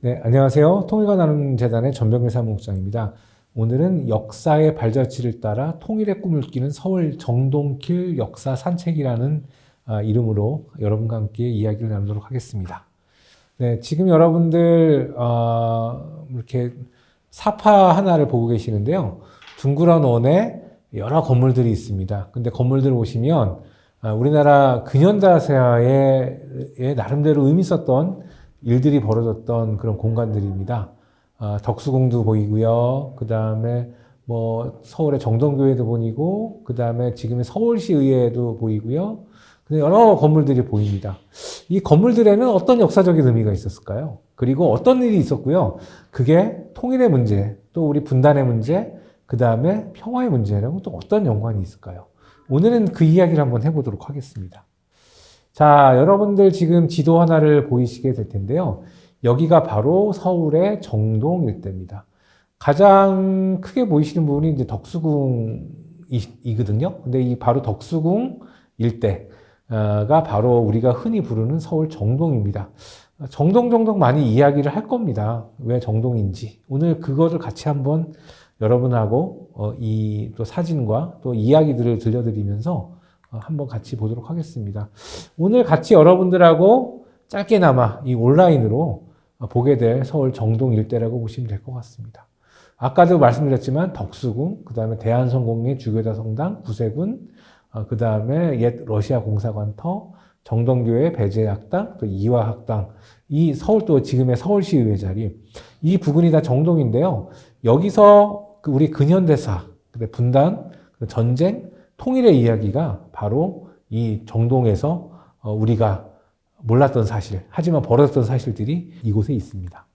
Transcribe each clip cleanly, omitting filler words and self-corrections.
네, 안녕하세요. 통일과 나눔재단의 전병길 사무국장입니다. 오늘은 역사의 발자취를 따라 통일의 꿈을 끼는 서울 정동길 역사 산책이라는 이름으로 여러분과 함께 이야기를 나누도록 하겠습니다. 네, 지금 여러분들 이렇게 사파 하나를 보고 계시는데요. 둥그런 원에 여러 건물들이 있습니다. 근데 건물들을 보시면 우리나라 근현대사에 나름대로 의미 있었던 일들이 벌어졌던 그런 공간들입니다. 덕수궁도 보이고요. 그 다음에 뭐 서울의 정동교회도 보이고, 그 다음에 지금의 서울시의회도 보이고요. 여러 건물들이 보입니다. 이 건물들에는 어떤 역사적인 의미가 있었을까요? 그리고 어떤 일이 있었고요. 그게 통일의 문제, 또 우리 분단의 문제, 그 다음에 평화의 문제랑 또 어떤 연관이 있을까요? 오늘은 그 이야기를 한번 해보도록 하겠습니다. 자, 여러분들 지금 지도 하나를 보이시게 될 텐데요. 여기가 바로 서울의 정동 일대입니다. 가장 크게 보이시는 부분이 이제 덕수궁이거든요. 근데 이 바로 덕수궁 일대가 바로 우리가 흔히 부르는 서울 정동입니다. 정동 많이 이야기를 할 겁니다. 왜 정동인지. 오늘 그거를 같이 한번 여러분하고 이 또 사진과 또 이야기들을 들려드리면서 한번 같이 보도록 하겠습니다. 오늘 같이 여러분들하고 짧게나마 이 온라인으로 보게 될 서울 정동 일대라고 보시면 될 것 같습니다. 아까도 말씀드렸지만 덕수궁, 그 다음에 대한성공회 주교자 성당, 구세군, 그 다음에 옛 러시아 공사관터, 정동교회 배제학당, 또 이화학당, 이 서울 또 지금의 서울시의회 자리, 이 부근이 다 정동인데요. 여기서 우리 근현대사, 분단, 전쟁, 통일의 이야기가 바로 이 정동에서 우리가 몰랐던 사실, 하지만 벌어졌던 사실들이 이곳에 있습니다.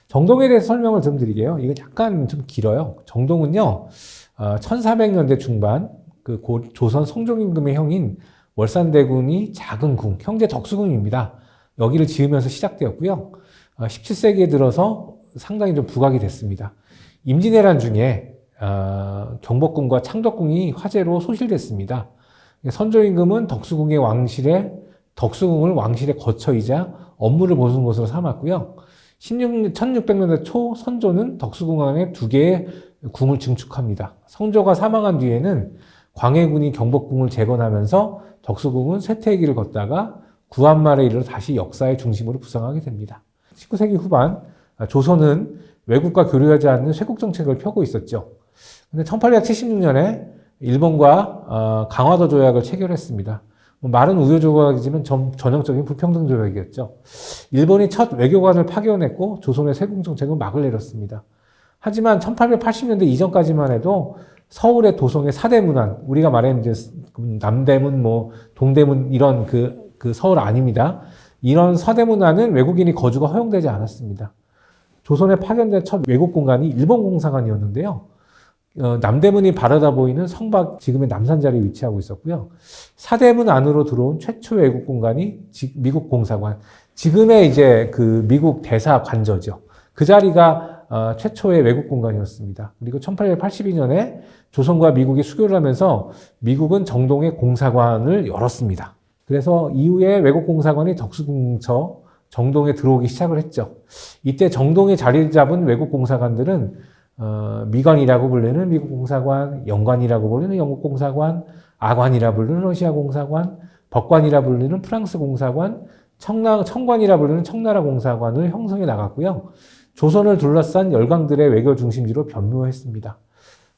정동에 대해서 설명을 좀 드리게요. 이건 약간 좀 길어요. 정동은요, 1400년대 중반, 조선 성종임금의 형인 월산대군이 작은 궁, 형제 덕수궁입니다. 여기를 지으면서 시작되었고요. 17세기에 들어서 상당히 좀 부각이 됐습니다. 임진왜란 중에 경복궁과 창덕궁이 화재로 소실됐습니다. 선조임금은 덕수궁을 왕실의 거처이자 업무를 보는 곳으로 삼았고요. 1600년대 초 선조는 덕수궁 안에 2개의 궁을 증축합니다. 선조가 사망한 뒤에는 광해군이 경복궁을 재건하면서 덕수궁은 쇠퇴기를 걷다가 구한말에 이르러 다시 역사의 중심으로 부상하게 됩니다. 19세기 후반 조선은 외국과 교류하지 않는 쇄국 정책을 펴고 있었죠. 근데 1876년에 일본과 강화도 조약을 체결했습니다. 말은 우호 조약이지만 전형적인 불평등 조약이었죠. 일본이 첫 외교관을 파견했고 조선의 쇄국 정책은 막을 내렸습니다. 하지만 1880년대 이전까지만 해도 서울의 도성의 사대문안, 우리가 말하는 이제 남대문, 동대문 이런 그 서울 아닙니다. 이런 서대문안은 외국인이 거주가 허용되지 않았습니다. 조선에 파견된 첫 외국 공간이 일본 공사관이었는데요. 남대문이 바라다 보이는 성박, 지금의 남산자리에 위치하고 있었고요. 사대문 안으로 들어온 최초 외국 공간이 미국 공사관, 지금의 이제 그 미국 대사 관저죠. 그 자리가 최초의 외국 공간이었습니다. 그리고 1882년에 조선과 미국이 수교를 하면서 미국은 정동에 공사관을 열었습니다. 그래서 이후에 외국 공사관이 덕수궁처 정동에 들어오기 시작을 했죠. 이때 정동에 자리 잡은 외국 공사관들은 미관이라고 불리는 미국 공사관, 영관이라고 불리는 영국 공사관, 아관이라 불리는 러시아 공사관, 법관이라 불리는 프랑스 공사관, 청관이라 불리는 청나라 공사관을 형성해 나갔고요. 조선을 둘러싼 열강들의 외교 중심지로 변모했습니다.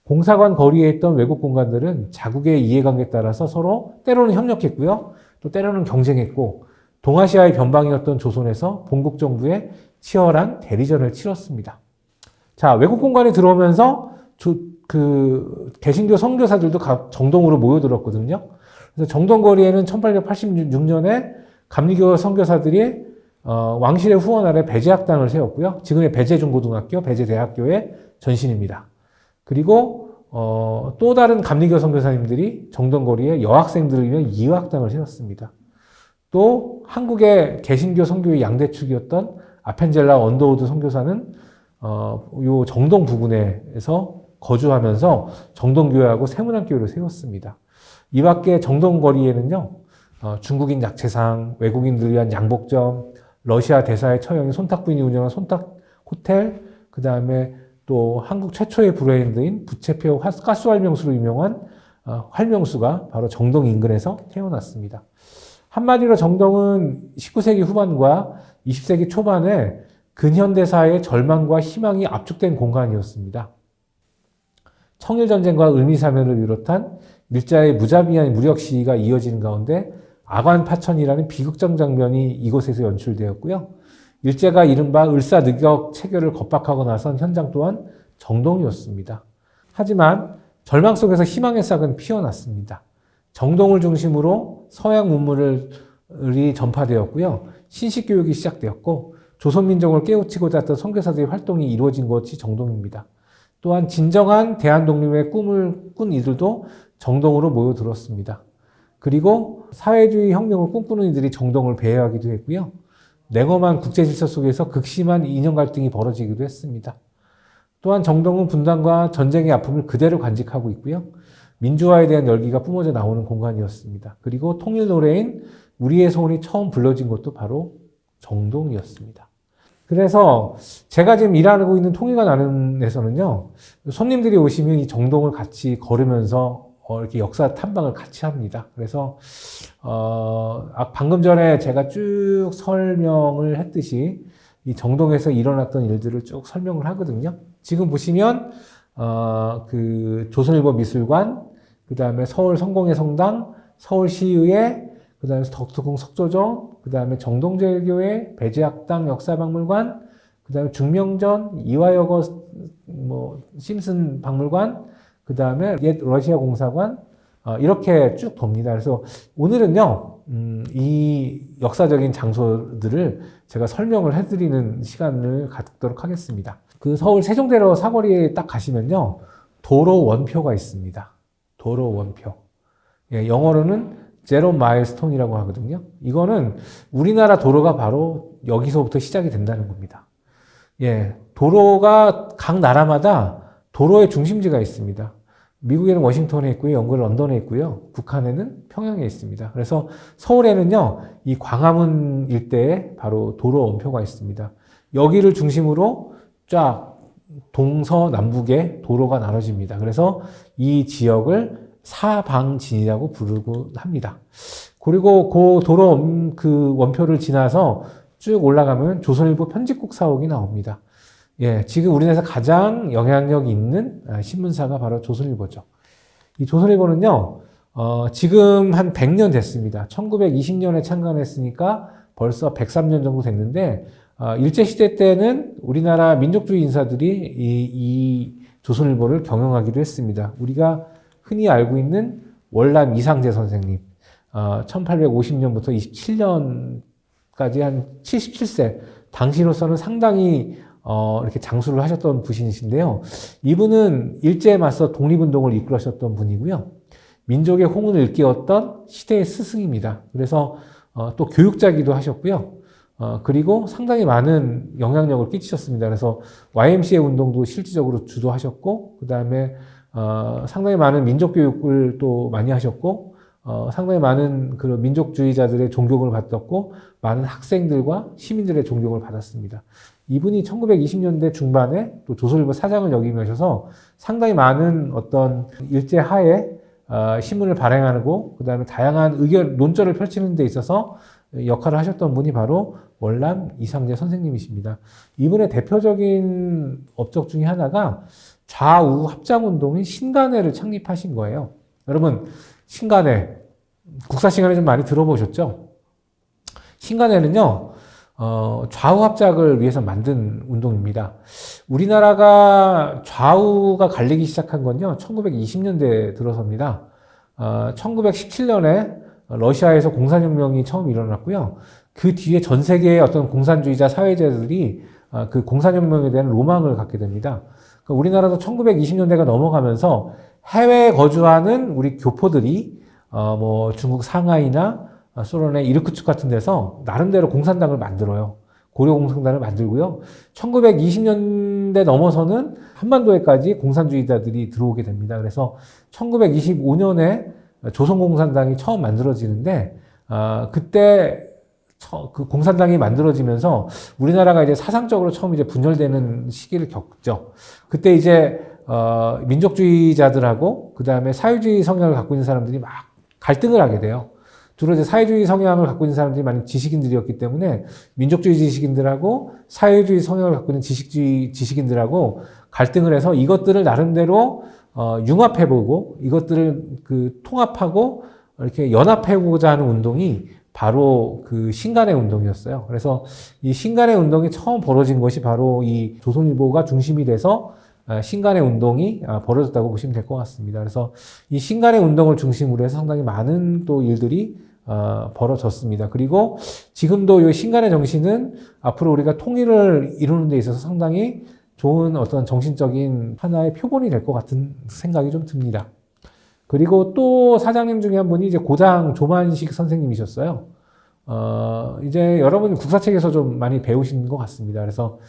공사관 거리에 있던 외국 공관들은 자국의 이해관계에 따라서 서로 때로는 협력했고요. 또 때로는 경쟁했고, 동아시아의 변방이었던 조선에서 본국 정부에 치열한 대리전을 치렀습니다. 자, 외국 공간에 들어오면서 개신교 선교사들도 정동으로 모여들었거든요. 그래서 정동거리에는 1886년에 감리교 선교사들이 왕실의 후원 아래 배제학당을 세웠고요. 지금의 배제중고등학교, 배제대학교의 전신입니다. 그리고 또 다른 감리교 선교사님들이 정동거리에 여학생들을 위한 이화학당을 세웠습니다. 또 한국의 개신교 선교의 양대축이었던 아펜젤라 언더우드 선교사는 요 정동 부근에서 거주하면서 정동교회하고 세문안교회를 세웠습니다. 이 밖에 정동거리에는요, 중국인 약체상, 외국인들을 위한 양복점, 러시아 대사의 처형인 손탁 부인이 운영한 손탁 호텔, 그 다음에 또 한국 최초의 브랜드인 부채표 가스 활명수로 유명한 활명수가 바로 정동 인근에서 태어났습니다. 한마디로 정동은 19세기 후반과 20세기 초반에 근현대사의 절망과 희망이 압축된 공간이었습니다. 청일전쟁과 을미사변을 비롯한 일제의 무자비한 무력 시위가 이어지는 가운데 아관파천이라는 비극적 장면이 이곳에서 연출되었고요. 일제가 이른바 을사늑역 체결을 겁박하고 나선 현장 또한 정동이었습니다. 하지만 절망 속에서 희망의 싹은 피어났습니다. 정동을 중심으로 서양 문물이 전파되었고요. 신식교육이 시작되었고 조선민족을 깨우치고자 했던 선교사들의 활동이 이루어진 곳이 정동입니다. 또한 진정한 대한독립의 꿈을 꾼 이들도 정동으로 모여들었습니다. 그리고 사회주의 혁명을 꿈꾸는 이들이 정동을 배회하기도 했고요. 냉엄한 국제질서 속에서 극심한 이념 갈등이 벌어지기도 했습니다. 또한 정동은 분단과 전쟁의 아픔을 그대로 간직하고 있고요. 민주화에 대한 열기가 뿜어져 나오는 공간이었습니다. 그리고 통일 노래인 우리의 소원이 처음 불러진 곳도 바로 정동이었습니다. 그래서 제가 지금 일하고 있는 통일관나눔에서는요, 손님들이 오시면 이 정동을 같이 걸으면서 이렇게 역사 탐방을 같이 합니다. 그래서 방금 전에 제가 쭉 설명을 했듯이 이 정동에서 일어났던 일들을 쭉 설명을 하거든요. 지금 보시면 그 조선일보 미술관, 그 다음에 서울 성공회 성당, 서울시의회, 그 다음에 덕수궁 석조정, 그 다음에 정동제일교회, 배제학당 역사박물관, 그 다음에 중명전, 이화여고 심슨 박물관, 그 다음에 옛 러시아 공사관, 이렇게 쭉 돕니다. 그래서 오늘은요, 이 역사적인 장소들을 제가 설명을 해드리는 시간을 갖도록 하겠습니다. 그 서울 세종대로 사거리에 딱 가시면요, 도로 원표가 있습니다. 도로 원표. 예, 영어로는 제로 마일스톤이라고 하거든요. 이거는 우리나라 도로가 바로 여기서부터 시작이 된다는 겁니다. 예, 도로가 각 나라마다 도로의 중심지가 있습니다. 미국에는 워싱턴에 있고요, 영국은 런던에 있고요, 북한에는 평양에 있습니다. 그래서 서울에는요, 이 광화문 일대에 바로 도로 원표가 있습니다. 여기를 중심으로 쫙 동서남북의 도로가 나눠집니다. 그래서 이 지역을 사방진이라고 부르고 합니다. 그리고 그 도로 그 원표를 지나서 쭉 올라가면 조선일보 편집국 사옥이 나옵니다. 예, 지금 우리나라에서 가장 영향력 있는 신문사가 바로 조선일보죠. 이 조선일보는요, 지금 한 100년 됐습니다. 1920년에 창간했으니까 벌써 103년 정도 됐는데, 일제시대 때는 우리나라 민족주의 인사들이 이 조선일보를 경영하기도 했습니다. 우리가 흔히 알고 있는 월남 이상제 선생님, 1850년부터 27년까지 한 77세, 당시로서는 상당히 이렇게 장수를 하셨던 분이신데요. 이분은 일제에 맞서 독립운동을 이끌으셨던 분이고요. 민족의 홍운을 일깨웠던 시대의 스승입니다. 그래서 또 교육자기도 하셨고요. 그리고 상당히 많은 영향력을 끼치셨습니다. 그래서 YMCA 운동도 실질적으로 주도하셨고, 그 다음에 상당히 많은 민족교육을 또 많이 하셨고, 상당히 많은 그런 민족주의자들의 존경을 받았고, 많은 학생들과 시민들의 존경을 받았습니다. 이분이 1920년대 중반에 또 조선일보 사장을 역임하셔서 상당히 많은 어떤 일제 하에 신문을 발행하고, 그 다음에 다양한 논조를 펼치는 데 있어서 역할을 하셨던 분이 바로 월남 이상제 선생님이십니다. 이분의 대표적인 업적 중에 하나가 좌우 합작운동인 신간회를 창립하신 거예요. 여러분, 신간회, 국사시간에 좀 많이 들어보셨죠? 신간회는요, 좌우 합작을 위해서 만든 운동입니다. 우리나라가 좌우가 갈리기 시작한 건요, 1920년대 들어서입니다. 1917년에 러시아에서 공산혁명이 처음 일어났고요. 그 뒤에 전 세계의 어떤 공산주의자 사회자들이 그 공산혁명에 대한 로망을 갖게 됩니다. 그러니까 우리나라도 1920년대가 넘어가면서 해외에 거주하는 우리 교포들이 중국 상하이나 소련의 이르크츠 같은 데서 나름대로 공산당을 만들어요. 고려공산당을 만들고요. 1920년대 넘어서는 한반도에까지 공산주의자들이 들어오게 됩니다. 그래서 1925년에 조선공산당이 처음 만들어지는데, 그때 그 공산당이 만들어지면서 우리나라가 이제 사상적으로 처음 이제 분열되는 시기를 겪죠. 그때 이제 민족주의자들하고 그 다음에 사회주의 성향을 갖고 있는 사람들이 막 갈등을 하게 돼요. 주로 이제 사회주의 성향을 갖고 있는 사람들이 많은 지식인들이었기 때문에 민족주의 지식인들하고 사회주의 성향을 갖고 있는 지식인들하고 갈등을 해서 이것들을 나름대로 융합해보고 이것들을 그 통합하고 이렇게 연합해보고자 하는 운동이 바로 그 신간의 운동이었어요. 그래서 이 신간의 운동이 처음 벌어진 것이 바로 이 조선일보가 중심이 돼서 신간의 운동이 벌어졌다고 보시면 될 것 같습니다. 그래서 이 신간의 운동을 중심으로 해서 상당히 많은 또 일들이 벌어졌습니다. 그리고 지금도 이 신간의 정신은 앞으로 우리가 통일을 이루는 데 있어서 상당히 좋은 어떤 정신적인 하나의 표본이 될 것 같은 생각이 좀 듭니다. 그리고 또 사장님 중에 한 분이 이제 고장 조만식 선생님이셨어요. 이제 여러분 국사책에서 좀 많이 배우신 것 같습니다. 그래서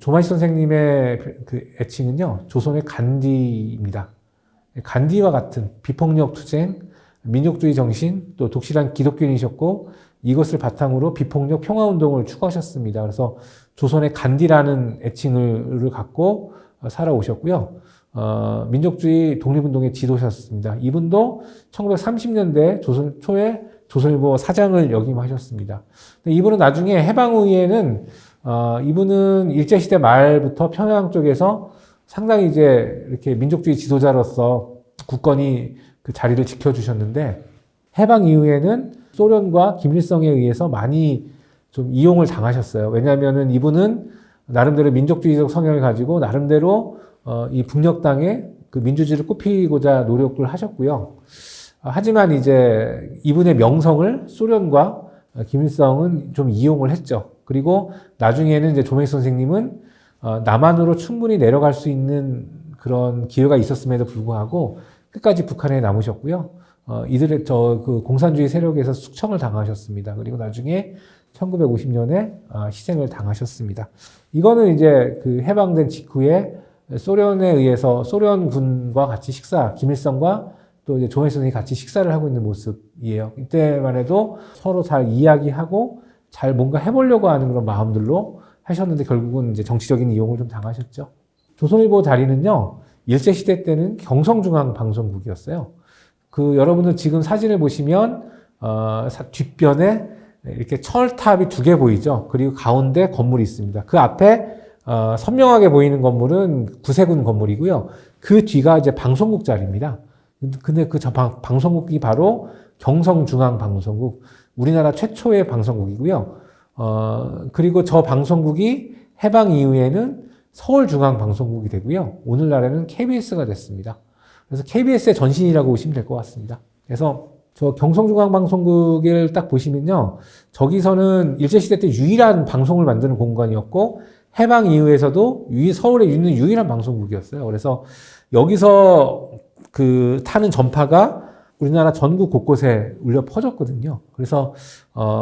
조만식 선생님의 그 애칭은요, 조선의 간디입니다. 간디와 같은 비폭력 투쟁, 민족주의 정신, 또 독실한 기독교인이셨고, 이것을 바탕으로 비폭력 평화운동을 추구하셨습니다. 그래서 조선의 간디라는 애칭을 갖고 살아오셨고요. 민족주의 독립운동의 지도자셨습니다. 이분도 1930년대 조선 초에 조선일보 사장을 역임하셨습니다. 이분은 나중에 해방 후에는 이분은 일제시대 말부터 평양 쪽에서 상당히 이제 이렇게 민족주의 지도자로서 굳건히 그 자리를 지켜주셨는데 해방 이후에는 소련과 김일성에 의해서 많이 좀 이용을 당하셨어요. 왜냐하면은 이분은 나름대로 민족주의적 성향을 가지고 나름대로 이 북녘땅에 그 민주주의를 굽히고자 노력을 하셨고요. 하지만 이제 이분의 명성을 소련과 김일성은 좀 이용을 했죠. 그리고 나중에는 이제 조만식 선생님은 남한으로 충분히 내려갈 수 있는 그런 기회가 있었음에도 불구하고 끝까지 북한에 남으셨고요. 이들의 그 공산주의 세력에서 숙청을 당하셨습니다. 그리고 나중에 1950년에 희생을 당하셨습니다. 이거는 이제 그 해방된 직후에 소련에 의해서 소련군과 같이 김일성과 또 이제 조만식 선생님이 같이 식사를 하고 있는 모습이에요. 이때만 해도 서로 잘 이야기하고 잘 뭔가 해보려고 하는 그런 마음들로 하셨는데 결국은 이제 정치적인 이용을 좀 당하셨죠. 조선일보 자리는요, 일제시대 때는 경성중앙방송국이었어요. 여러분들 지금 사진을 보시면, 뒷변에 이렇게 철탑이 2개 보이죠? 그리고 가운데 건물이 있습니다. 그 앞에, 선명하게 보이는 건물은 구세군 건물이고요. 그 뒤가 이제 방송국 자리입니다. 근데 방송국이 바로 경성중앙방송국, 우리나라 최초의 방송국이고요. 그리고 저 방송국이 해방 이후에는 서울중앙방송국이 되고요. 오늘날에는 KBS가 됐습니다. 그래서 KBS의 전신이라고 보시면 될 것 같습니다. 그래서 저 경성중앙방송국을 딱 보시면요. 저기서는 일제시대 때 유일한 방송을 만드는 공간이었고, 해방 이후에서도 서울에 있는 유일한 방송국이었어요. 그래서 여기서 그 타는 전파가 우리나라 전국 곳곳에 울려 퍼졌거든요. 그래서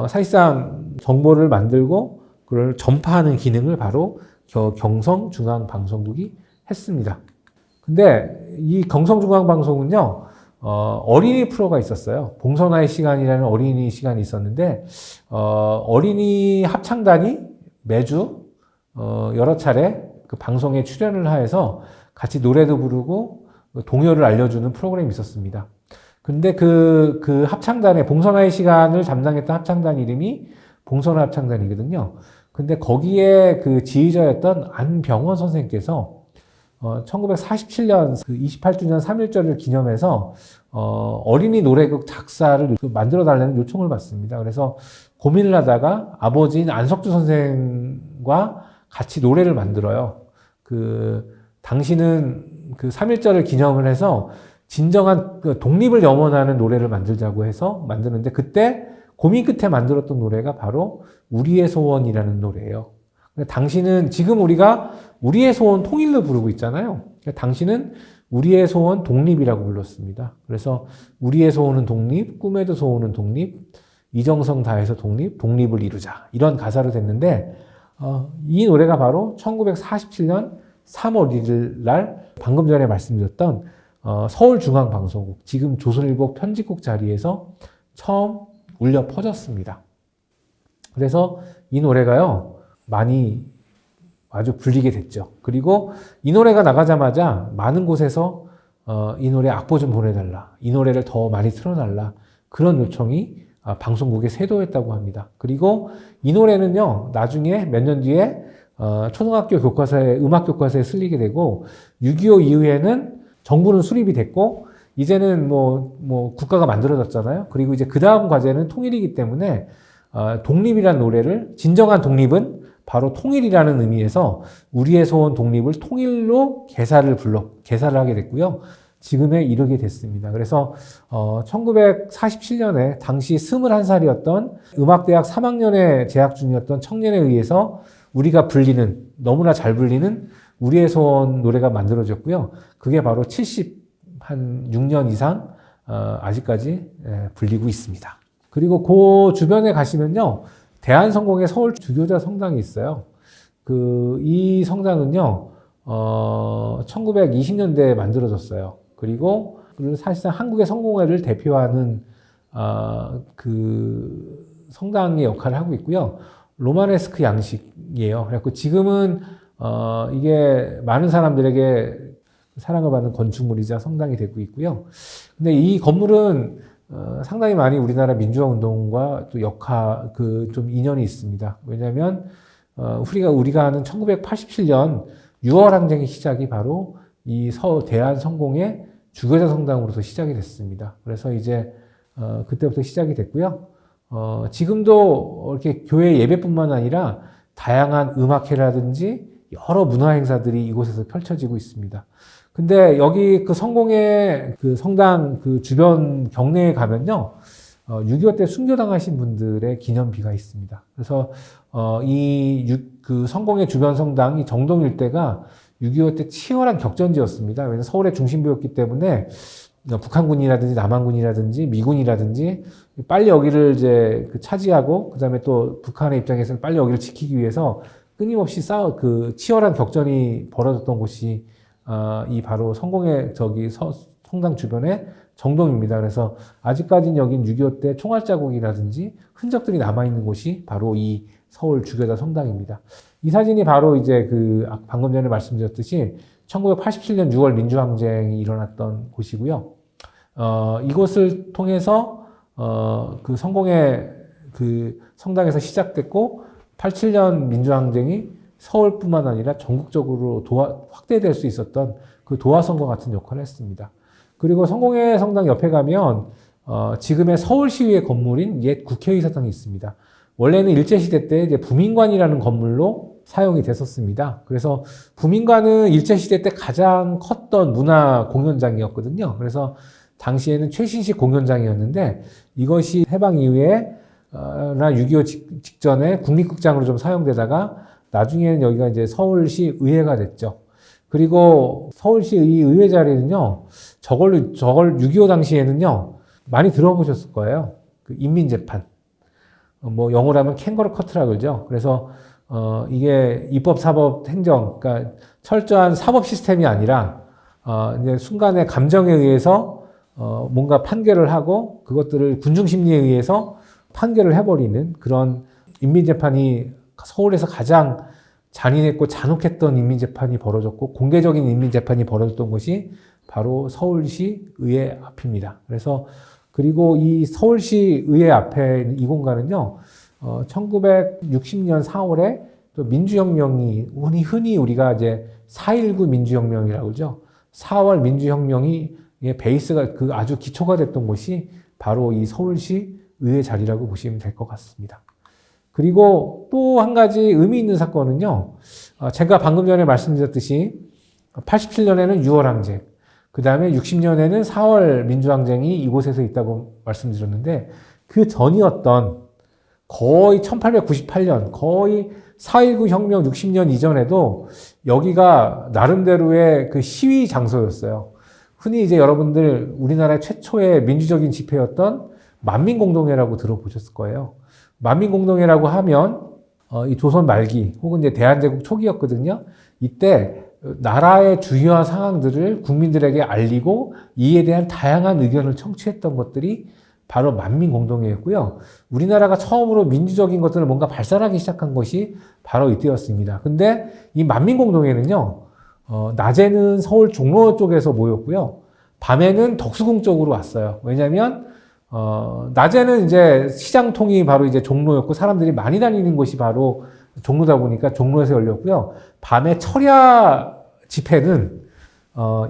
사실상 정보를 만들고 그걸 전파하는 기능을 바로 경성중앙방송국이 했습니다. 근데 이 경성중앙방송은요, 어린이 프로가 있었어요. 봉선화의 시간이라는 어린이 시간이 있었는데, 어린이 합창단이 매주 여러 차례 그 방송에 출연을 하여서 같이 노래도 부르고 동요를 알려주는 프로그램이 있었습니다. 근데 그 합창단의 봉선화의 시간을 담당했던 합창단 이름이 봉선화 합창단이거든요. 근데 거기에 그 지휘자였던 안병원 선생님께서 1947년 그 28주년 3.1절을 기념해서 어린이 노래극 작사를 만들어 달라는 요청을 받습니다. 그래서 고민을 하다가 아버지인 안석주 선생과 같이 노래를 만들어요. 당시는 그 3.1절을 기념을 해서 진정한 그 독립을 염원하는 노래를 만들자고 해서 만드는데 그때 고민 끝에 만들었던 노래가 바로 우리의 소원이라는 노래예요. 당시는 지금 우리가 우리의 소원 통일로 부르고 있잖아요. 당시는 우리의 소원 독립이라고 불렀습니다. 그래서 우리의 소원은 독립, 꿈에도 소원은 독립, 이정성 다해서 독립을 이루자 이런 가사로 됐는데 이 노래가 바로 1947년 3월 1일 날 방금 전에 말씀드렸던 서울중앙방송국, 지금 조선일보 편집국 자리에서 처음 울려 퍼졌습니다. 그래서 이 노래가요, 많이 아주 불리게 됐죠. 그리고 이 노래가 나가자마자 많은 곳에서 이 노래 악보 좀 보내달라. 이 노래를 더 많이 틀어달라. 그런 요청이 방송국에 쇄도했다고 합니다. 그리고 이 노래는요, 나중에 몇 년 뒤에 초등학교 교과서에, 음악 교과서에 실리게 되고, 6.25 이후에는 정부는 수립이 됐고, 이제는 국가가 만들어졌잖아요. 그리고 이제 그 다음 과제는 통일이기 때문에, 독립이라는 노래를, 진정한 독립은 바로 통일이라는 의미에서 우리의 소원 독립을 통일로 개사를 하게 됐고요. 지금에 이르게 됐습니다. 그래서 1947년에 당시 21살이었던 음악대학 3학년에 재학 중이었던 청년에 의해서 우리가 너무나 잘 불리는 우리의 소원 노래가 만들어졌고요. 그게 바로 76년 이상 아직까지 불리고 있습니다. 그리고 그 주변에 가시면요, 대한성공의 서울 주교자 성당이 있어요. 이 성당은요, 1920년대에 만들어졌어요. 그리고 사실상 한국의 성공회를 대표하는 그 성당의 역할을 하고 있고요. 로마네스크 양식이에요. 그래서 지금은 이게 많은 사람들에게 사랑을 받는 건축물이자 성당이 되고 있고요. 근데 이 건물은 상당히 많이 우리나라 민주화 운동과 또 좀 인연이 있습니다. 왜냐하면 우리가 아는 1987년 6월 항쟁의 시작이 바로 이 대한성공의 주교자 성당으로서 시작이 됐습니다. 그래서 이제 그때부터 시작이 됐고요. 지금도 이렇게 교회 예배뿐만 아니라 다양한 음악회라든지 여러 문화 행사들이 이곳에서 펼쳐지고 있습니다. 근데 여기 그 성공의 그 성당 그 주변 경내에 가면요, 6.25 때 순교당하신 분들의 기념비가 있습니다. 그래서 그 성공의 주변 성당, 이 정동 일대가 6.25 때 치열한 격전지였습니다. 왜냐하면 서울의 중심부였기 때문에 북한군이라든지 남한군이라든지 미군이라든지 빨리 여기를 이제 차지하고, 그 다음에 또 북한의 입장에서는 빨리 여기를 지키기 위해서 끊임없이 치열한 격전이 벌어졌던 곳이 이 바로 성공의 성당 주변의 정동입니다. 그래서 아직까지는 여긴 6.25 때 총알 자국이라든지 흔적들이 남아있는 곳이 바로 이 서울 주교자 성당입니다. 이 사진이 바로 이제 방금 전에 말씀드렸듯이 1987년 6월 민주항쟁이 일어났던 곳이고요. 이곳을 통해서 그 성공의 그 성당에서 시작됐고, 87년 민주항쟁이 서울뿐만 아니라 전국적으로 확대될 수 있었던 그 도화선과 같은 역할을 했습니다. 그리고 성공의 성당 옆에 가면 지금의 서울시의회 건물인 옛 국회의사당이 있습니다. 원래는 일제시대 때 이제 부민관이라는 건물로 사용이 됐었습니다. 그래서 부민관은 일제시대 때 가장 컸던 문화 공연장이었거든요. 그래서 당시에는 최신식 공연장이었는데, 이것이 해방 이후에 나 6.25 직전에 국립극장으로 좀 사용되다가 나중에는 여기가 이제 서울시 의회가 됐죠. 그리고 서울시 의회 자리는요, 저걸 6.25 당시에는요, 많이 들어보셨을 거예요. 그 인민재판. 영어로 하면 캥거루 커트라 그러죠. 그래서, 이게 입법, 사법, 행정, 그러니까 철저한 사법 시스템이 아니라, 이제 순간의 감정에 의해서, 뭔가 판결을 하고, 그것들을 군중심리에 의해서 판결을 해버리는 그런 인민재판이 서울에서 가장 잔인했고 잔혹했던 인민재판이 벌어졌고, 공개적인 인민재판이 벌어졌던 곳이 바로 서울시 의회 앞입니다. 그리고 이 서울시 의회 앞에 이 공간은요, 1960년 4월에 또 민주혁명이, 흔히 우리가 이제 4.19 민주혁명이라고 그러죠. 4월 민주혁명이 베이스가 아주 기초가 됐던 곳이 바로 이 서울시 의회 자리라고 보시면 될 것 같습니다. 그리고 또 한 가지 의미 있는 사건은요, 제가 방금 전에 말씀드렸듯이 87년에는 6월 항쟁, 그 다음에 60년에는 4월 민주항쟁이 이곳에서 있다고 말씀드렸는데, 그 전이었던 거의 1898년, 거의 4.19 혁명 60년 이전에도 여기가 나름대로의 그 시위 장소였어요. 흔히 이제 여러분들 우리나라 최초의 민주적인 집회였던 만민공동회라고 들어보셨을 거예요. 만민공동회라고 하면 이 조선 말기 혹은 이제 대한제국 초기였거든요. 이때 나라의 주요한 상황들을 국민들에게 알리고 이에 대한 다양한 의견을 청취했던 것들이 바로 만민공동회였고요. 우리나라가 처음으로 민주적인 것들을 뭔가 발산하기 시작한 것이 바로 이때였습니다. 근데 이 만민공동회는요, 낮에는 서울 종로 쪽에서 모였고요. 밤에는 덕수궁 쪽으로 왔어요. 왜냐면, 낮에는 이제 시장통이 바로 이제 종로였고 사람들이 많이 다니는 곳이 바로 종로다 보니까 종로에서 열렸고요. 밤에 철야 집회는,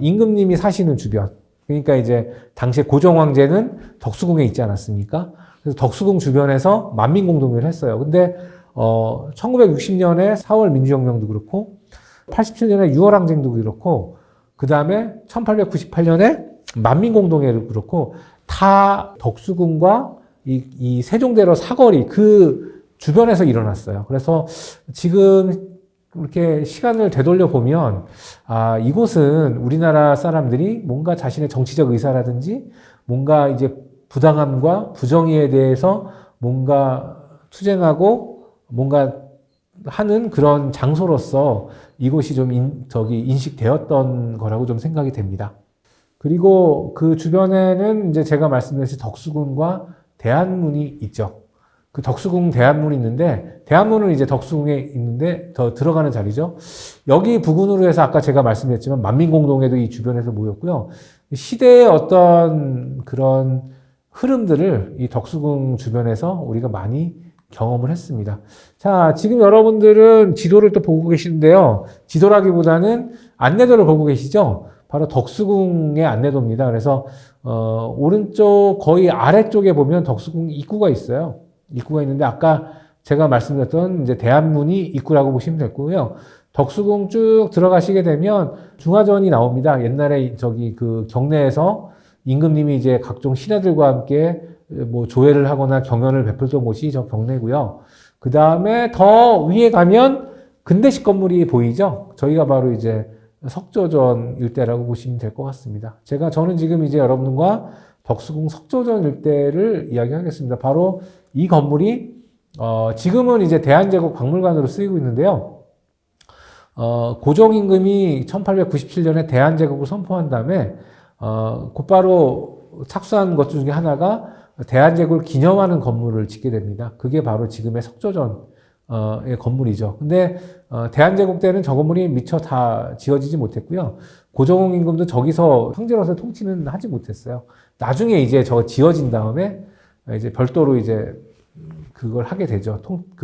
임금님이 사시는 주변. 그러니까 이제 당시에 고종 황제는 덕수궁에 있지 않았습니까? 그래서 덕수궁 주변에서 만민공동회를 했어요. 근데 1960년에 4월 민주혁명도 그렇고 87년에 6월 항쟁도 그렇고 그 다음에 1898년에 만민공동회도 그렇고 다 덕수궁과 이 세종대로 사거리 그 주변에서 일어났어요. 그래서 지금 이렇게 시간을 되돌려 보면 이곳은 우리나라 사람들이 뭔가 자신의 정치적 의사라든지 뭔가 이제 부당함과 부정의에 대해서 뭔가 투쟁하고 뭔가 하는 그런 장소로서 이곳이 좀 인식되었던 거라고 좀 생각이 됩니다. 그리고 그 주변에는 이제 제가 말씀드렸듯이 덕수궁과 대한문이 있죠. 그 덕수궁 대한문이 있는데, 대한문은 이제 덕수궁에 있는데 더 들어가는 자리죠. 여기 부근으로 해서 아까 제가 말씀드렸지만 만민공동회도 이 주변에서 모였고요. 시대의 어떤 그런 흐름들을 이 덕수궁 주변에서 우리가 많이 경험을 했습니다. 자, 지금 여러분들은 지도를 또 보고 계시는데요. 지도라기보다는 안내도를 보고 계시죠? 바로 덕수궁의 안내도입니다. 그래서, 오른쪽 거의 아래쪽에 보면 덕수궁 입구가 있어요. 입구가 있는데 아까 제가 말씀드렸던 이제 대한문이 입구라고 보시면 될 거고요. 덕수궁 쭉 들어가시게 되면 중화전이 나옵니다. 옛날에 저기 그 경내에서 임금님이 이제 각종 신하들과 함께 뭐 조회를 하거나 경연을 베풀던 곳이 저 경내고요. 그 다음에 더 위에 가면 근대식 건물이 보이죠? 저희가 바로 이제 석조전 일대라고 보시면 될 것 같습니다. 저는 지금 이제 여러분과 덕수궁 석조전 일대를 이야기하겠습니다. 바로 이 건물이 지금은 이제 대한제국 박물관으로 쓰이고 있는데요. 고종 임금이 1897년에 대한제국을 선포한 다음에 곧바로 착수한 것 중에 하나가 대한제국을 기념하는 건물을 짓게 됩니다. 그게 바로 지금의 석조전의 건물이죠. 근데 대한제국 때는 저 건물이 미처 다 지어지지 못했고요. 고종 임금도 저기서 황제로서 통치는 하지 못했어요. 나중에 이제 저거 지어진 다음에 이제 별도로 이제 그걸 하게 되죠.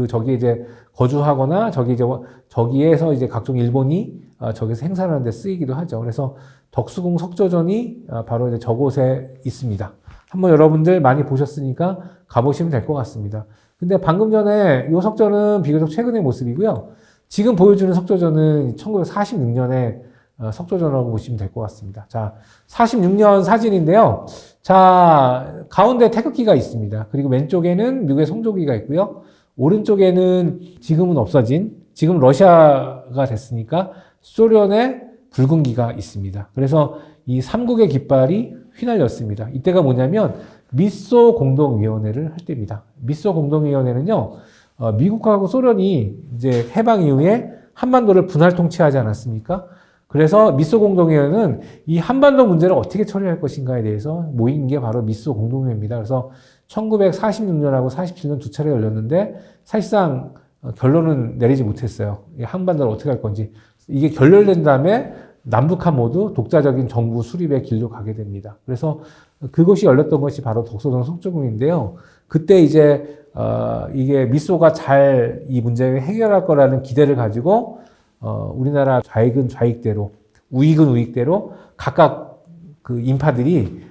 저기 이제 거주하거나 저기에서 이제 각종 일본이 저기서 행사하는 데 쓰이기도 하죠. 그래서 덕수궁 석조전이 바로 이제 저곳에 있습니다. 한번 여러분들 많이 보셨으니까 가보시면 될 것 같습니다. 근데 방금 전에 이 석조는 비교적 최근의 모습이고요. 지금 보여주는 석조전은 1946년에 석조전이라고 보시면 될 것 같습니다. 자, 46년 사진인데요. 자, 가운데 태극기가 있습니다. 그리고 왼쪽에는 미국의 성조기가 있고요. 오른쪽에는 지금은 없어진, 지금 러시아가 됐으니까 소련의 붉은기가 있습니다. 그래서 이 삼국의 깃발이 휘날렸습니다. 이때가 뭐냐면 미소 공동위원회를 할 때입니다. 미소 공동위원회는요, 미국하고 소련이 이제 해방 이후에 한반도를 분할 통치하지 않았습니까? 그래서 미소 공동회의는 이 한반도 문제를 어떻게 처리할 것인가에 대해서 모인 게 바로 미소 공동회의입니다. 그래서 1946년하고 47년 두 차례 열렸는데 사실상 결론은 내리지 못했어요. 한반도를 어떻게 할 건지. 이게 결렬된 다음에 남북한 모두 독자적인 정부 수립의 길로 가게 됩니다. 그래서 그것이 열렸던 것이 바로 덕수궁 석조궁인데요. 그때 이제 이게 미소가 잘 이 문제를 해결할 거라는 기대를 가지고 우리나라 좌익은 좌익대로, 우익은 우익대로 각각 그 인파들이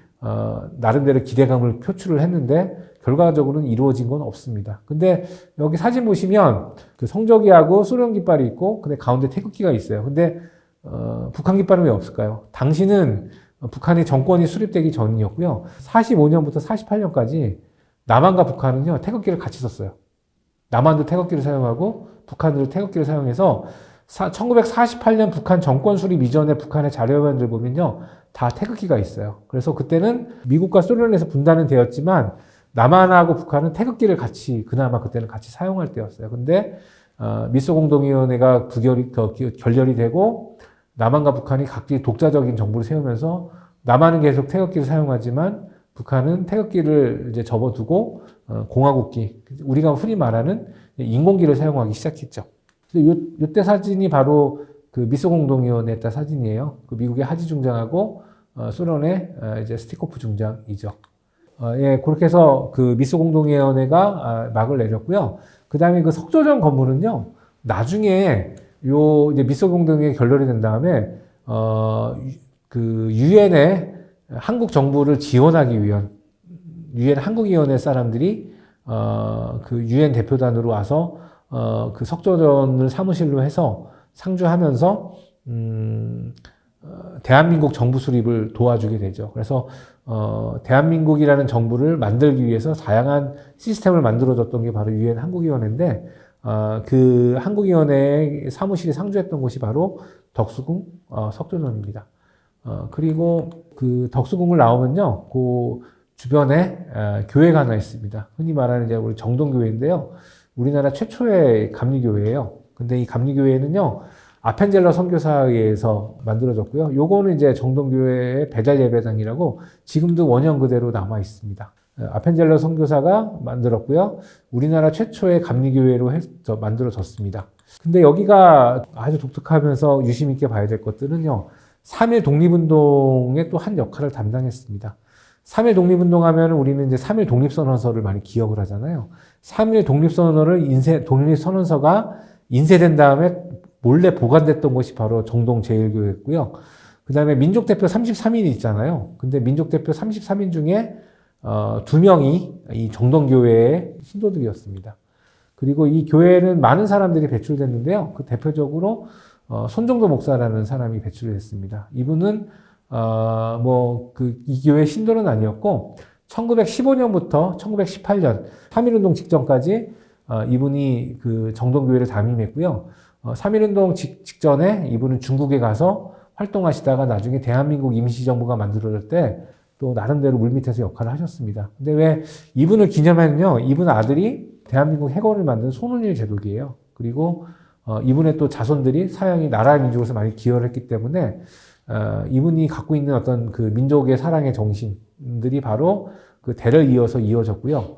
나름대로 기대감을 표출을 했는데 결과적으로는 이루어진 건 없습니다. 근데 여기 사진 보시면 그 성조기하고 소련 깃발이 있고 근데 가운데 태극기가 있어요. 근데 북한 깃발은 왜 없을까요? 당시는 북한의 정권이 수립되기 전이었고요. 45년부터 48년까지 남한과 북한은요, 태극기를 같이 썼어요. 남한도 태극기를 사용하고 북한도 태극기를 사용해서 1948년 북한 정권 수립 이전에 북한의 자료화면들 보면요, 다 태극기가 있어요. 그래서 그때는 미국과 소련에서 분단은 되었지만 남한하고 북한은 태극기를 같이 그나마 그때는 같이 사용할 때였어요. 근데 미소공동위원회가 결렬이 되고 남한과 북한이 각기 독자적인 정부를 세우면서 남한은 계속 태극기를 사용하지만 북한은 태극기를 이제 접어두고 공화국기, 우리가 흔히 말하는 인공기를 사용하기 시작했죠. 이때 사진이 바로 그 미소공동위원회 때 사진이에요. 그 미국의 하지 중장하고 소련의 이제 스티코프 중장이죠. 예, 그렇게 해서 그 미소공동위원회가 막을 내렸고요. 그 다음에 그 석조전 건물은요, 나중에 요 이제 미소공동회의 결렬이 된 다음에 그 유엔에 한국 정부를 지원하기 위한 유엔 한국위원회 사람들이 그 유엔 대표단으로 와서 그 석조전을 사무실로 해서 상주하면서 대한민국 정부 수립을 도와주게 되죠. 그래서 대한민국이라는 정부를 만들기 위해서 다양한 시스템을 만들어줬던 게 바로 유엔 한국위원회인데 그 한국위원회 사무실이 상주했던 곳이 바로 덕수궁 석조전입니다. 그리고 그 덕수궁을 나오면요, 그 주변에 교회가 하나 있습니다. 흔히 말하는 이제 우리 정동교회인데요. 우리나라 최초의 감리교회예요. 근데 이 감리교회는요, 아펜젤러 선교사에 의해서 만들어졌고요. 요거는 이제 정동교회의 배달 예배당이라고 지금도 원형 그대로 남아 있습니다. 아펜젤러 선교사가 만들었고요. 우리나라 최초의 감리교회로 해서 만들어졌습니다. 근데 여기가 아주 독특하면서 유심 있게 봐야 될 것들은요. 3.1 독립운동의 또 한 역할을 담당했습니다. 3.1 독립운동 하면 우리는 이제 3.1 독립선언서를 많이 기억을 하잖아요. 3.1 독립선언서를 독립선언서가 인쇄된 다음에 몰래 보관됐던 곳이 바로 정동 제1교회였고요. 그 다음에 민족대표 33인이 있잖아요. 근데 민족대표 33인 중에 2명이 이 정동교회의 신도들이었습니다. 그리고 이 교회는 많은 사람들이 배출됐는데요. 그 대표적으로 손정도 목사라는 사람이 배출이 됐습니다. 이분은 이 교회 신도는 아니었고 1915년부터 1918년 3.1운동 직전까지 이분이 그 정동교회를 담임했고요. 3.1운동 직전에 이분은 중국에 가서 활동하시다가 나중에 대한민국 임시정부가 만들어질 때 또 나름대로 물밑에서 역할을 하셨습니다. 근데 왜 이분을 기념하면요, 이분 아들이 대한민국 해관을 만든 손은일 제독이에요. 그리고 이분의 또 자손들이 사형이 나라의 민족에서 많이 기여를 했기 때문에 이분이 갖고 있는 어떤 그 민족의 사랑의 정신들이 바로 그 대를 이어서 이어졌고요.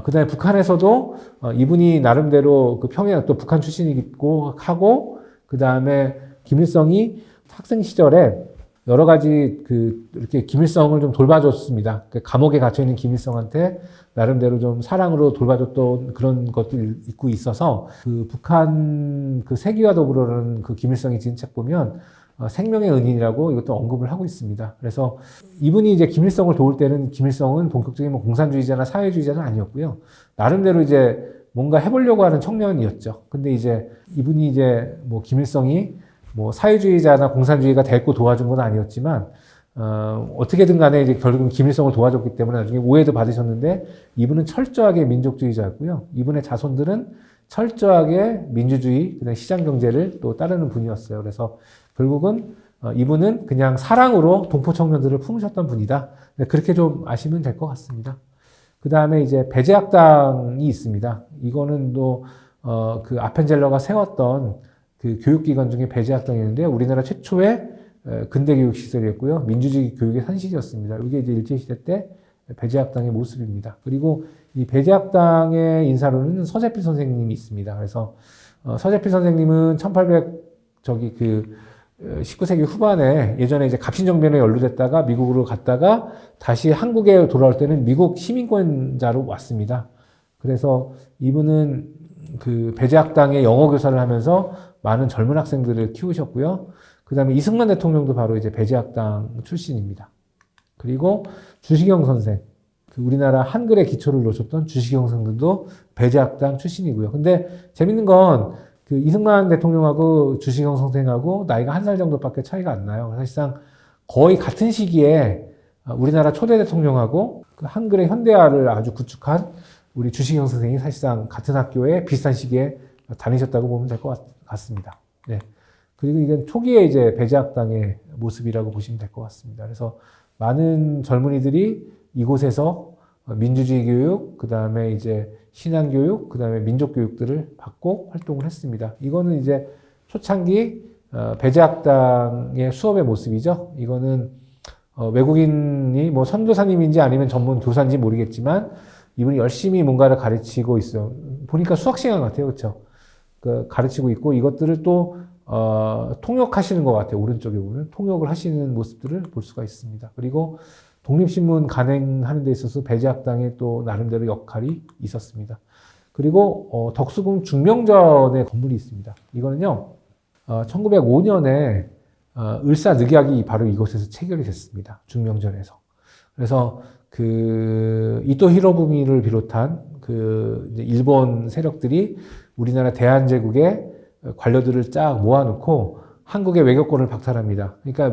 그 다음에 북한에서도 이분이 나름대로 그 평양 또 북한 출신이고 하고, 그 다음에 김일성이 학생 시절에 여러 가지 이렇게 김일성을 좀 돌봐줬습니다. 감옥에 갇혀있는 김일성한테 나름대로 좀 사랑으로 돌봐줬던 그런 것도 있고 있어서 그 북한 그 세기와 더불어라는 그 김일성이 지은 책 보면 생명의 은인이라고 이것도 언급을 하고 있습니다. 그래서 이분이 이제 김일성을 도울 때는 김일성은 본격적인 공산주의자나 사회주의자는 아니었고요. 나름대로 이제 뭔가 해보려고 하는 청년이었죠. 근데 이제 이분이 이제 김일성이 사회주의자나 공산주의가 됐고 도와준 건 아니었지만, 어떻게든 간에 이제 결국은 김일성을 도와줬기 때문에 나중에 오해도 받으셨는데, 이분은 철저하게 민족주의자였고요. 이분의 자손들은 철저하게 민주주의, 그다음 시장 경제를 또 따르는 분이었어요. 그래서 결국은 이분은 그냥 사랑으로 동포 청년들을 품으셨던 분이다. 그렇게 좀 아시면 될 것 같습니다. 그 다음에 이제 배제학당이 있습니다. 이거는 또 그 아펜젤러가 세웠던 그 교육기관 중에 배제학당이 있는데 우리나라 최초의 근대교육시설이었고요. 민주주의 교육의 산실이었습니다. 이게 이제 일제시대 때 배제학당의 모습입니다. 그리고 이 배제학당의 인사로는 서재필 선생님이 있습니다. 그래서 서재필 선생님은 19세기 후반에 예전에 이제 갑신정변에 연루됐다가 미국으로 갔다가 다시 한국에 돌아올 때는 미국 시민권자로 왔습니다. 그래서 이분은 그 배제학당의 영어 교사를 하면서 많은 젊은 학생들을 키우셨고요. 그 다음에 이승만 대통령도 바로 이제 배제학당 출신입니다. 그리고 주시경 선생, 그 우리나라 한글의 기초를 놓으셨던 주시경 선생도 배제학당 출신이고요. 근데 재밌는 건 그 이승만 대통령하고 주시경 선생하고 나이가 1살 정도밖에 차이가 안 나요. 사실상 거의 같은 시기에 우리나라 초대 대통령하고 그 한글의 현대화를 아주 구축한 우리 주시경 선생이 사실상 같은 학교에 비슷한 시기에 다니셨다고 보면 될 것 같습니다. 네. 그리고 이건 초기에 이제 배제학당의 모습이라고 보시면 될 것 같습니다. 그래서 많은 젊은이들이 이곳에서 민주주의 교육, 그 다음에 이제 신앙 교육, 그 다음에 민족 교육들을 받고 활동을 했습니다. 이거는 이제 초창기 배제학당의 수업의 모습이죠. 이거는 외국인이 뭐 선교사님인지 아니면 전문 교사인지 모르겠지만 이분이 열심히 뭔가를 가르치고 있어요. 보니까 수학 시간 같아요. 그렇죠? 가르치고 있고 이것들을 또 통역하시는 것 같아요. 오른쪽에 보면 통역을 하시는 모습들을 볼 수가 있습니다. 그리고 독립신문 간행하는 데 있어서 배제학당에 또 나름대로 역할이 있었습니다. 그리고 덕수궁 중명전의 건물이 있습니다. 이거는요 1905년에 을사늑약이 바로 이곳에서 체결이 됐습니다. 중명전에서. 그래서 그 이토 히로부미를 비롯한 그 이제 일본 세력들이 우리나라 대한제국의 관료들을 쫙 모아놓고 한국의 외교권을 박탈합니다. 그러니까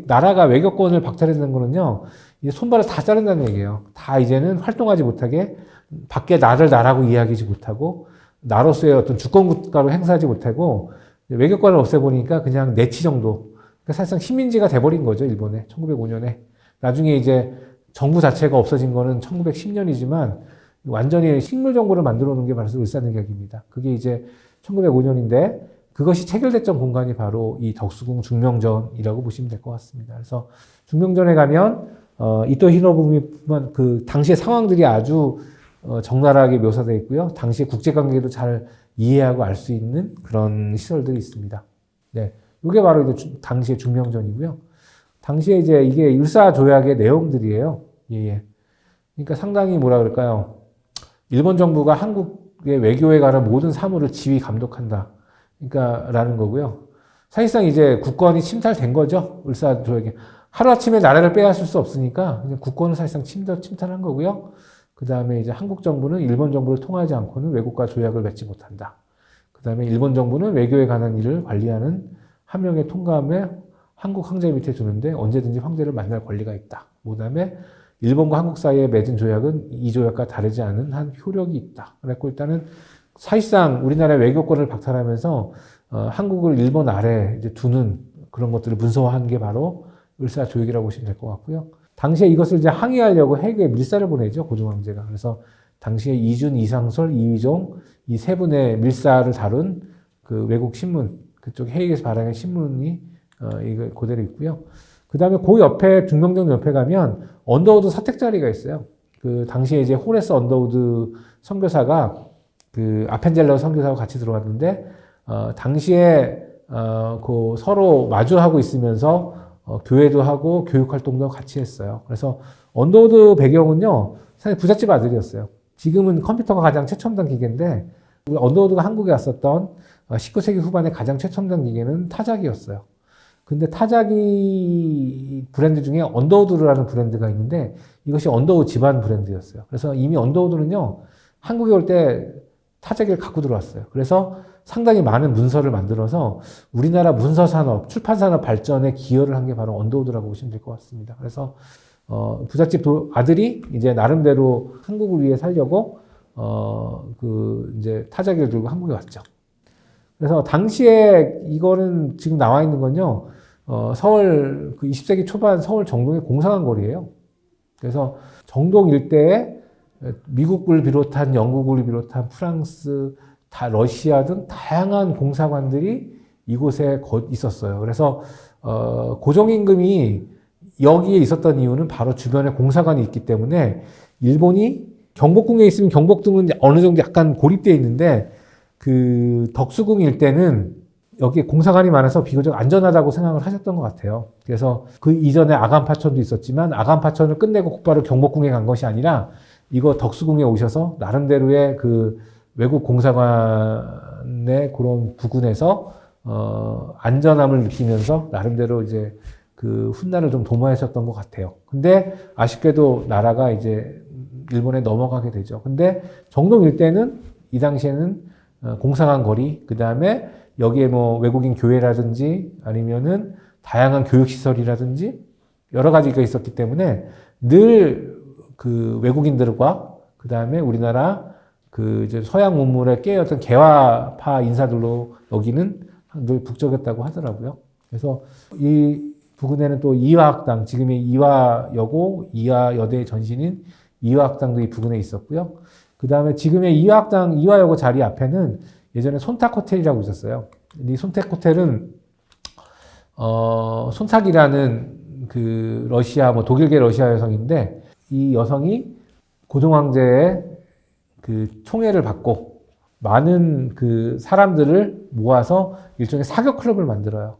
나라가 외교권을 박탈해주는 거는요, 이제 손발을 다 자른다는 얘기예요. 다 이제는 활동하지 못하게, 밖에 나를 나라고 이야기하지 못하고, 나로서의 어떤 주권국가로 행사하지 못하고, 외교권을 없애보니까 그냥 내치 정도. 그러니까 사실상 식민지가 돼버린 거죠, 일본에. 1905년에. 나중에 이제 정부 자체가 없어진 거는 1910년이지만, 완전히 식물 정부를 만들어 놓은 게 바로 을사늑약입니다. 그게 이제 1905년인데, 그것이 체결됐던 공간이 바로 이 덕수궁 중명전이라고 보시면 될 것 같습니다. 그래서 중명전에 가면 이토 히로부미뿐만 그 당시의 상황들이 아주 적나라하게 묘사되어 있고요. 당시의 국제관계도 잘 이해하고 알 수 있는 그런 시설들이 있습니다. 네, 이게 바로 이제 당시의 중명전이고요. 당시에 이제 이게 일사조약의 내용들이에요. 예. 그러니까 상당히 뭐라 그럴까요? 일본 정부가 한국의 외교에 관한 모든 사무를 지휘 감독한다. 그러니까 라는 거고요. 사실상 이제 국권이 침탈된 거죠. 을사조약에. 하루아침에 나라를 빼앗을 수 없으니까 그냥 국권을 사실상 침탈한 거고요. 그 다음에 이제 한국 정부는 일본 정부를 통하지 않고는 외국과 조약을 맺지 못한다. 그 다음에 일본 정부는 외교에 관한 일을 관리하는 한 명의 통감에 한국 황제 밑에 두는데 언제든지 황제를 만날 권리가 있다. 그 다음에 일본과 한국 사이에 맺은 조약은 이 조약과 다르지 않은 한 효력이 있다. 그래서 일단은 사실상 우리나라의 외교권을 박탈하면서 한국을 일본 아래 이제 두는 그런 것들을 문서화한 게 바로 을사조약이라고 보시면 될 것 같고요. 당시에 이것을 이제 항의하려고 해외에 밀사를 보내죠, 고종황제가. 그래서 당시에 이준, 이상솔, 이휘종 이 세 분의 밀사를 다룬 그 외국 신문, 그쪽 해외에서 발행한 신문이 이거 그대로 있고요. 그 다음에 그 옆에 중명전 옆에 가면 언더우드 사택 자리가 있어요. 그 당시에 이제 호레스 언더우드 선교사가 그 아펜젤러 선교사와 같이 들어왔는데 당시에 그 서로 마주하고 있으면서 교회도 하고 교육 활동도 같이 했어요. 그래서 언더우드 배경은요 사실 부잣집 아들이었어요. 지금은 컴퓨터가 가장 최첨단 기계인데 언더우드가 한국에 왔었던 19세기 후반에 가장 최첨단 기계는 타자기였어요. 근데 타자기 브랜드 중에 언더우드라는 브랜드가 있는데 이것이 언더우드 집안 브랜드였어요. 그래서 이미 언더우드는요 한국에 올 때 타자기를 갖고 들어왔어요. 그래서 상당히 많은 문서를 만들어서 우리나라 문서산업, 출판산업 발전에 기여를 한 게 바로 언더우드라고 보시면 될 것 같습니다. 그래서 부잣집 아들이 이제 나름대로 한국을 위해 살려고 그 이제 타자기를 들고 한국에 왔죠. 그래서 당시에 이거는 지금 나와 있는 건요, 서울 그 20세기 초반 서울 정동의 공상한 거리예요. 그래서 정동 일대에 미국을 비롯한 영국을 비롯한 프랑스, 러시아 등 다양한 공사관들이 이곳에 있었어요. 그래서 고종임금이 여기에 있었던 이유는 바로 주변에 공사관이 있기 때문에 일본이 경복궁에 있으면 경복궁은 어느 정도 약간 고립되어 있는데 그 덕수궁 일대는 여기에 공사관이 많아서 비교적 안전하다고 생각을 하셨던 것 같아요. 그래서 그 이전에 아간파천도 있었지만 아간파천을 끝내고 곧바로 경복궁에 간 것이 아니라 이거 덕수궁에 오셔서 나름대로의 그 외국 공사관의 그런 부근에서 안전함을 느끼면서 나름대로 이제 그 훗날을 좀 도모하셨던 것 같아요. 근데 아쉽게도 나라가 이제 일본에 넘어가게 되죠. 근데 정동 일대는 이 당시에는 공사관 거리, 그 다음에 여기에 뭐 외국인 교회라든지 아니면은 다양한 교육시설이라든지 여러 가지가 있었기 때문에 늘 그 외국인들과 그 다음에 우리나라 그 이제 서양 문물에 깨어있던 개화파 인사들로 여기는 늘 북적였다고 하더라고요. 그래서 이 부근에는 또 이화학당, 지금의 이화여고, 이화여대의 전신인 이화학당도 이 부근에 있었고요. 그 다음에 지금의 이화학당, 이화여고 자리 앞에는 예전에 손탁 호텔이라고 있었어요. 이 손탁 호텔은, 손탁이라는 그 러시아, 뭐 독일계 러시아 여성인데 이 여성이 고종 황제의 그 총애를 받고 많은 그 사람들을 모아서 일종의 사교 클럽을 만들어요.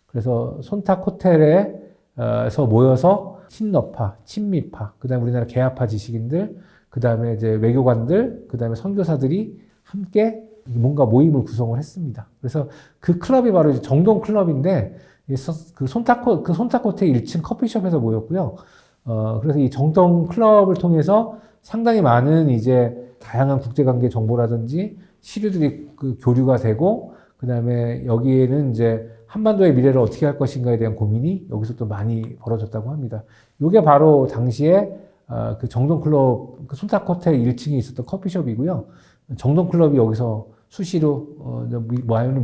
그래서 손탁 호텔에서 모여서 친러파, 친미파, 그다음에 우리나라 개화파 지식인들, 그다음에 이제 외교관들, 그다음에 선교사들이 함께 뭔가 모임을 구성을 했습니다. 그래서 그 클럽이 바로 이제 정동 클럽인데 그 손탁 호텔 1층 커피숍에서 모였고요. 그래서 이 정동 클럽을 통해서 상당히 많은 이제 다양한 국제관계 정보라든지 시류들이 그 교류가 되고, 그 다음에 여기에는 이제 한반도의 미래를 어떻게 할 것인가에 대한 고민이 여기서 또 많이 벌어졌다고 합니다. 이게 바로 당시에 그 정동클럽, 그 손탁호텔 1층에 있었던 커피숍이고요. 정동클럽이 여기서 수시로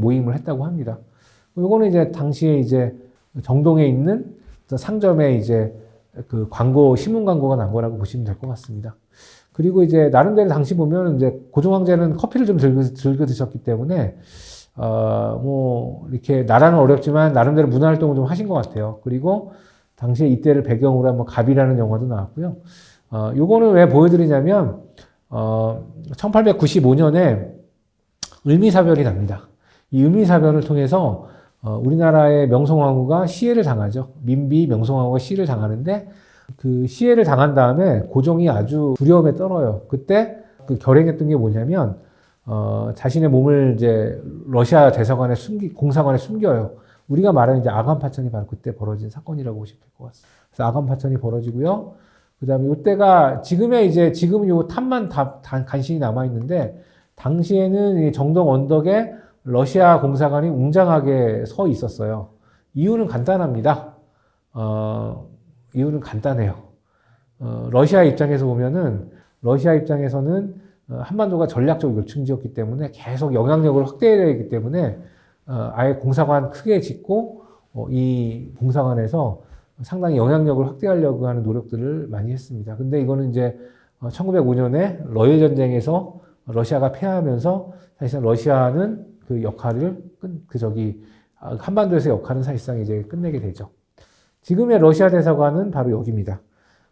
모임을 했다고 합니다. 요거는 이제 당시에 이제 정동에 있는 상점에 이제 그 광고, 신문 광고가 난 거라고 보시면 될 것 같습니다. 그리고 이제 나름대로 당시 보면 이제 고종 황제는 커피를 좀 즐겨 드셨기 때문에 뭐 이렇게 나라는 어렵지만 나름대로 문화 활동을 좀 하신 것 같아요. 그리고 당시에 이때를 배경으로 한 뭐 갑이라는 영화도 나왔고요. 요거는 왜 보여드리냐면 1895년에 을미사변이 납니다. 이 을미사변을 통해서 우리나라의 명성황후가 시해를 당하죠. 민비 명성황후가 시해를 당하는데 그 시해를 당한 다음에 고종이 아주 두려움에 떨어요. 그때 그 결행했던 게 뭐냐면 자신의 몸을 이제 러시아 대사관에 공사관에 숨겨요. 우리가 말하는 이제 아간 파천이 바로 그때 벌어진 사건이라고 보시면 될 것 같습니다. 그래서 아간 파천이 벌어지고요. 그다음에 이때가 지금은 요 탑만 다 간신히 남아 있는데 당시에는 이 정동 언덕에 러시아 공사관이 웅장하게 서 있었어요. 이유는 간단합니다. 이유는 간단해요. 러시아 입장에서 보면은, 러시아 입장에서는 한반도가 전략적 요충지였기 때문에 계속 영향력을 확대해야 되기 때문에 아예 공사관 크게 짓고 이 공사관에서 상당히 영향력을 확대하려고 하는 노력들을 많이 했습니다. 근데 이거는 이제 1905년에 러일 전쟁에서 러시아가 패하면서 사실상 러시아는 그 역할을 한반도에서 역할은 사실상 이제 끝내게 되죠. 지금의 러시아 대사관은 바로 여기입니다.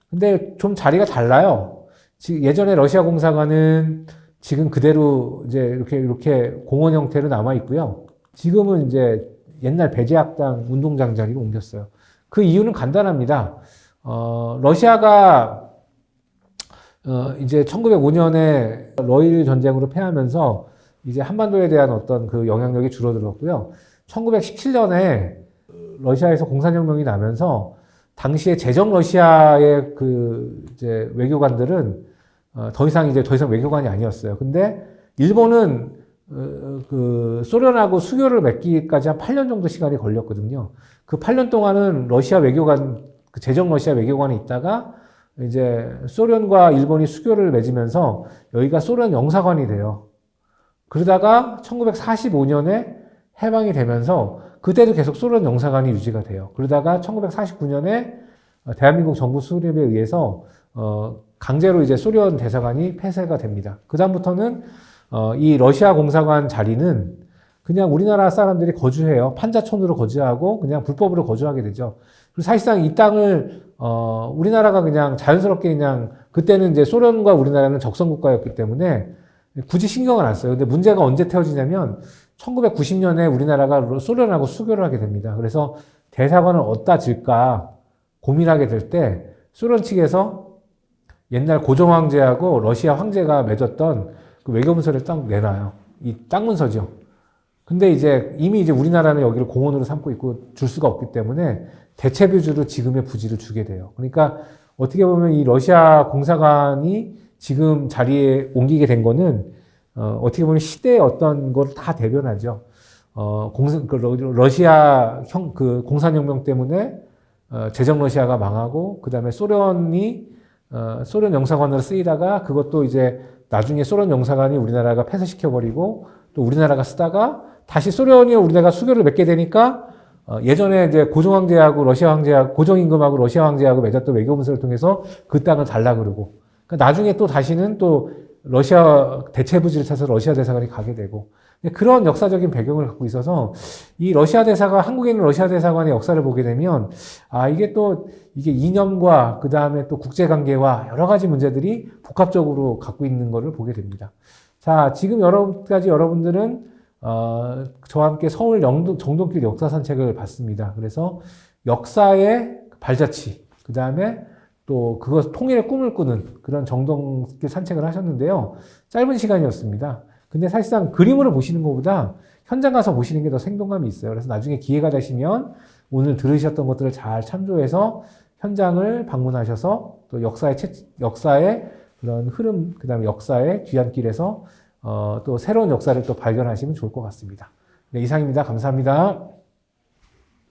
근데 좀 자리가 달라요. 예전에 러시아 공사관은 지금 그대로 이제 이렇게 공원 형태로 남아 있고요. 지금은 이제 옛날 배제학당 운동장 자리로 옮겼어요. 그 이유는 간단합니다. 러시아가 이제 1905년에 러일 전쟁으로 패하면서 이제 한반도에 대한 어떤 그 영향력이 줄어들었고요. 1917년에 러시아에서 공산혁명이 나면서 당시에 제정 러시아의 그 이제 외교관들은 더 이상 외교관이 아니었어요. 근데 일본은 그 소련하고 수교를 맺기까지 한 8년 정도 시간이 걸렸거든요. 그 8년 동안은 그 제정 러시아 외교관이 있다가 이제 소련과 일본이 수교를 맺으면서 여기가 소련 영사관이 돼요. 그러다가 1945년에 해방이 되면서 그때도 계속 소련 영사관이 유지가 돼요. 그러다가 1949년에 대한민국 정부 수립에 의해서 강제로 이제 소련 대사관이 폐쇄가 됩니다. 그다음부터는 이 러시아 공사관 자리는 그냥 우리나라 사람들이 거주해요. 판자촌으로 거주하고 그냥 불법으로 거주하게 되죠. 그리고 사실상 이 땅을 우리나라가 그냥 자연스럽게 그냥 그때는 이제 소련과 우리나라는 적성국가였기 때문에 굳이 신경을 안 써요. 근데 문제가 언제 태어지냐면 1990년에 우리나라가 소련하고 수교를 하게 됩니다. 그래서 대사관을 어디다 질까 고민하게 될 때 소련 측에서 옛날 고종 황제하고 러시아 황제가 맺었던 그 외교문서를 딱 내놔요. 이 땅 문서죠. 근데 이미 우리나라는 여기를 공원으로 삼고 있고 줄 수가 없기 때문에 대체부지로 지금의 부지를 주게 돼요. 그러니까 어떻게 보면 이 러시아 공사관이 지금 자리에 옮기게 된 거는 어떻게 보면 시대의 어떤 걸 다 대변하죠. 러시아 그 공산혁명 때문에 제정 러시아가 망하고 그다음에 소련이 소련 영사관으로 쓰이다가 그것도 이제 나중에 소련 영사관이 우리나라가 폐쇄시켜버리고 또 우리나라가 쓰다가 다시 소련이 우리나라가 수교를 맺게 되니까 예전에 이제 고종 황제하고 러시아 황제하고 고종 임금하고 러시아 황제하고 맺었던 외교 문서를 통해서 그 땅을 달라 그러고 그러니까 나중에 또 다시는 또 러시아 대체부지를 찾아서 러시아 대사관이 가게 되고 그런 역사적인 배경을 갖고 있어서 이 러시아 대사관, 한국에 있는 러시아 대사관의 역사를 보게 되면 이게 이념과 그 다음에 또 국제관계와 여러 가지 문제들이 복합적으로 갖고 있는 것을 보게 됩니다. 자, 지금 여러분들은 저와 함께 서울 정동길 역사 산책을 봤습니다. 그래서 역사의 발자취, 그 다음에 또 그것 통일의 꿈을 꾸는 그런 정동길 산책을 하셨는데요. 짧은 시간이었습니다. 근데 사실상 그림으로 보시는 것보다 현장 가서 보시는 게 더 생동감이 있어요. 그래서 나중에 기회가 되시면 오늘 들으셨던 것들을 잘 참조해서 현장을 방문하셔서 또 역사의 그런 흐름, 그 다음에 역사의 뒤안길에서 또 새로운 역사를 또 발견하시면 좋을 것 같습니다. 네, 이상입니다. 감사합니다.